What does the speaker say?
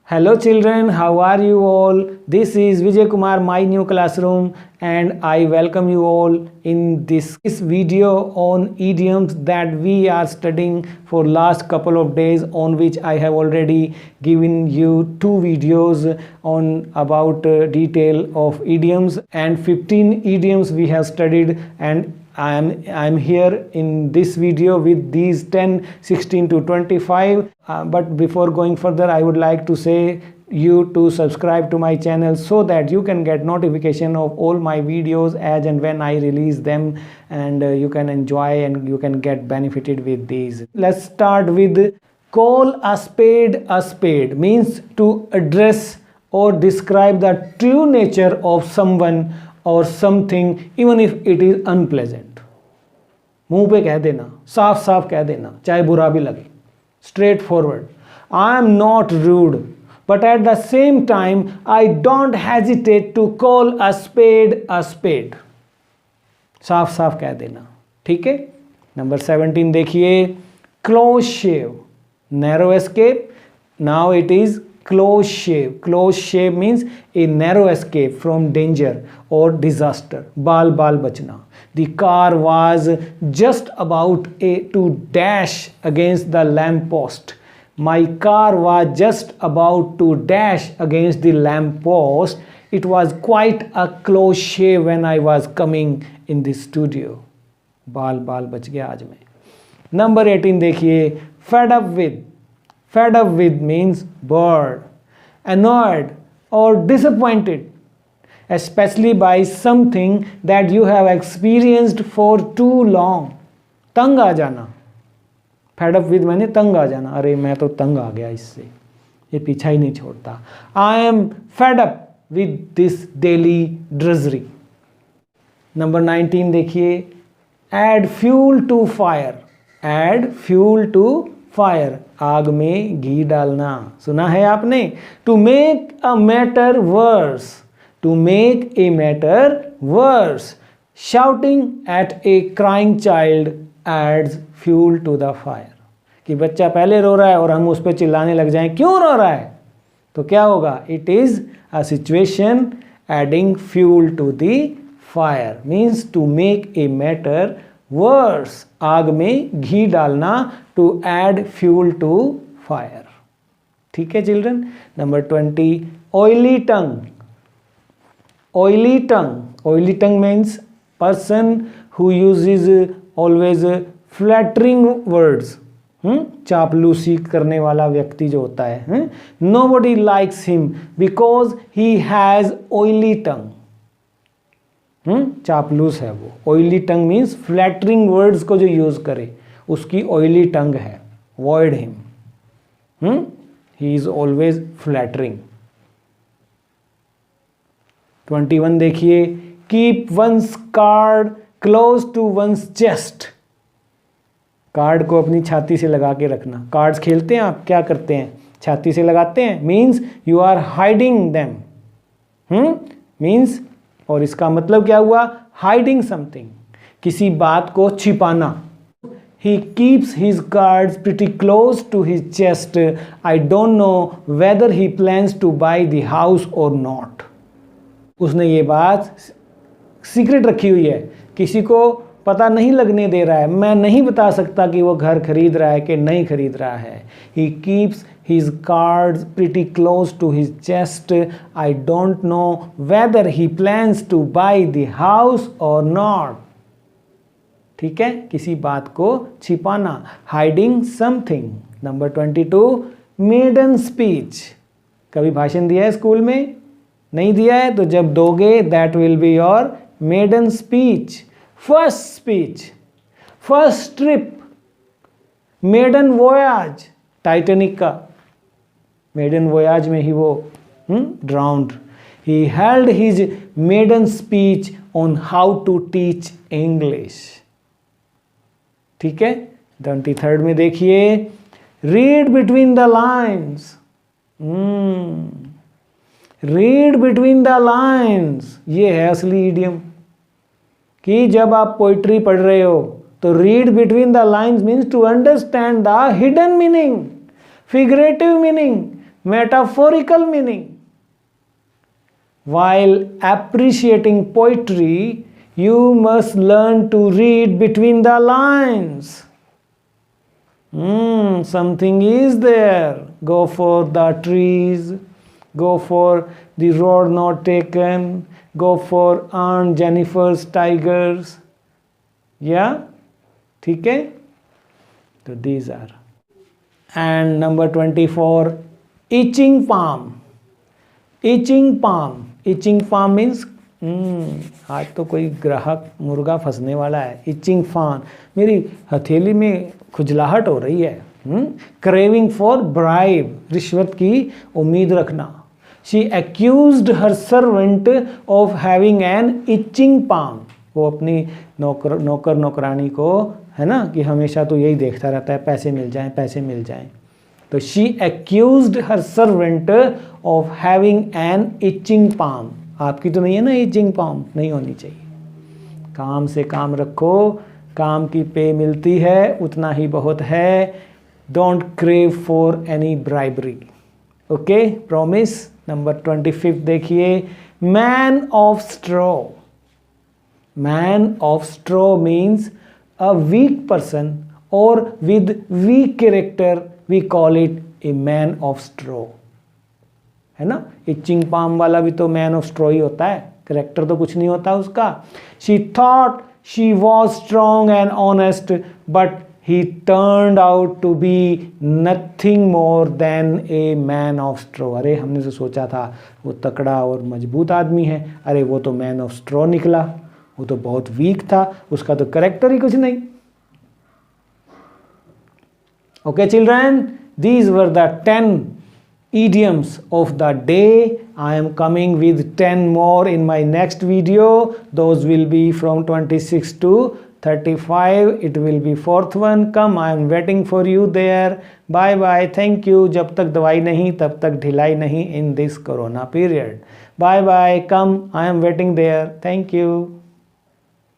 Hello children, how are you all? This is Vijay Kumar, my new classroom, and I welcome you all in this video on idioms that we are studying for last couple of days, on which I have already given you 2 videos on about detail of idioms, and 15 idioms we have studied, and I'm here in this video with these 10, 16 to 25. But before going further, I would like to say you to subscribe to my channel so that you can get notification of all my videos as and when I release them, and you can enjoy and you can get benefited with these. Let's start with call a spade means to address or describe the true nature of someone or something even if it is unpleasant. मुंह पे कह देना, साफ साफ कह देना, चाहे बुरा भी लगे. Straight forward. I am not rude, but at the same time I don't hesitate to call a spade a spade. साफ साफ कह देना. ठीक है. नंबर 17 देखिए, close shave, narrow escape. Now it is close shave. Close shave means a narrow escape from danger or disaster. बाल बाल बचना. The car was just about to dash against the lamp post. My car was just about to dash against the lamp post. It was quite a close shave when I was coming in the studio. बाल बाल बच गया आज में. Number 18 देखिए, fed up with. Fed up with means bored, annoyed or disappointed, especially by something that you have experienced for too long. तंग आ जाना. Fed up with मैंने तंग आ जाना. अरे मैं तो तंग आ गया इससे, ये पीछा ही नहीं छोड़ता. I am fed up with this daily drudgery. Number 19 देखिए, add fuel to fire. Add fuel to fire. आग में घी डालना. सुना है आपने? To make a matter worse. To make a matter worse, shouting at a crying child adds fuel to the fire. कि बच्चा पहले रो रहा है और हम उस पर चिल्लाने लग जाएं, क्यों रो रहा है? तो क्या होगा? It is a situation adding fuel to the fire. Means to make a matter worse. आग में घी डालना, to add fuel to fire. ठीक है children. Number 20, oily tongue. Oily tongue. Oily tongue means person who uses always flattering words. चापलूसी करने वाला व्यक्ति जो होता है. Nobody likes him because he has oily tongue. चापलूस है वो. Oily tongue means flattering words को जो यूज करे उसकी oily tongue है. Avoid him. He is always flattering. 21 देखिए, keep one's card close to one's chest. Card को अपनी छाती से लगा के रखना. कार्ड्स खेलते हैं आप, क्या करते हैं? छाती से लगाते हैं. Means you are hiding them. Means, और इसका मतलब क्या हुआ? हाइडिंग समथिंग, किसी बात को छिपाना. He keeps his cards pretty close to his chest. I don't know whether he plans to buy the house or not. उसने ये बात सीक्रेट रखी हुई है, किसी को पता नहीं लगने दे रहा है. मैं नहीं बता सकता कि वो घर खरीद रहा है कि नहीं खरीद रहा है. He keeps his cards pretty close to his chest. I don't know whether he plans to buy the house or not. ठीक है, किसी बात को छिपाना. Hiding something. Number 22, maiden speech. कभी भाषण दिया है स्कूल में? नहीं दिया है? तो जब दोगे that will be your maiden speech. First speech, first trip, maiden voyage. Titanic का maiden voyage में ही वो drowned. He held his maiden speech on how to teach English. ठीक है. 23rd में देखिए, read between the lines. Read between the lines. ये है असली इडियम कि जब आप पोइट्री पढ़ रहे हो तो read between the lines means to understand the hidden meaning, figurative meaning, metaphorical meaning. While appreciating poetry, you must learn to read between the lines. Something is there. Go for the trees, go for the road not taken, go for Aunt Jennifer's tigers. Yeah, ठीक है? So these are. And number 24, itching palm. Itching palm. Itching palm means आज तो कोई ग्राहक मुर्गा फंसने वाला है. Itching palm, मेरी हथेली में खुजलाहट हो रही है. Craving for bribe, रिश्वत की उम्मीद रखना. She accused her servant of having an itching palm. वो अपनी नौकर नौकरानी को, है ना, कि हमेशा तो यही देखता रहता है, पैसे मिल जाएं, पैसे मिल जाएं. तो she accused her servant of having an itching palm. आपकी तो नहीं है ना itching palm? नहीं होनी चाहिए. काम से काम रखो, काम की पे मिलती है, उतना ही बहुत है. Don't crave for any bribery. Okay, promise. Number 25 देखिए, man of straw. Man of straw means a weak person or with weak character, we call it a man of straw. है ना? Itching palm वाला भी तो man of straw ही होता है, character तो कुछ नहीं होता उसका. She thought she was strong and honest, but he turned out to be nothing more than a man of straw. अरे हमने तो सोचा था वो तकड़ा और मजबूत आदमी है, अरे वो तो man of straw निकला, वो तो बहुत वीक था, उसका तो करेक्टर ही कुछ नहीं. Okay children, these were the 10 idioms of the day. I am coming with 10 more in my next video. Those will be from 26 to 35. It will be fourth one. Come, I am waiting for you there. Bye bye. Thank you. जब तक दवाई नहीं तब तक ढिलाई नहीं in this corona period. Bye bye. Come, I am waiting there. Thank you.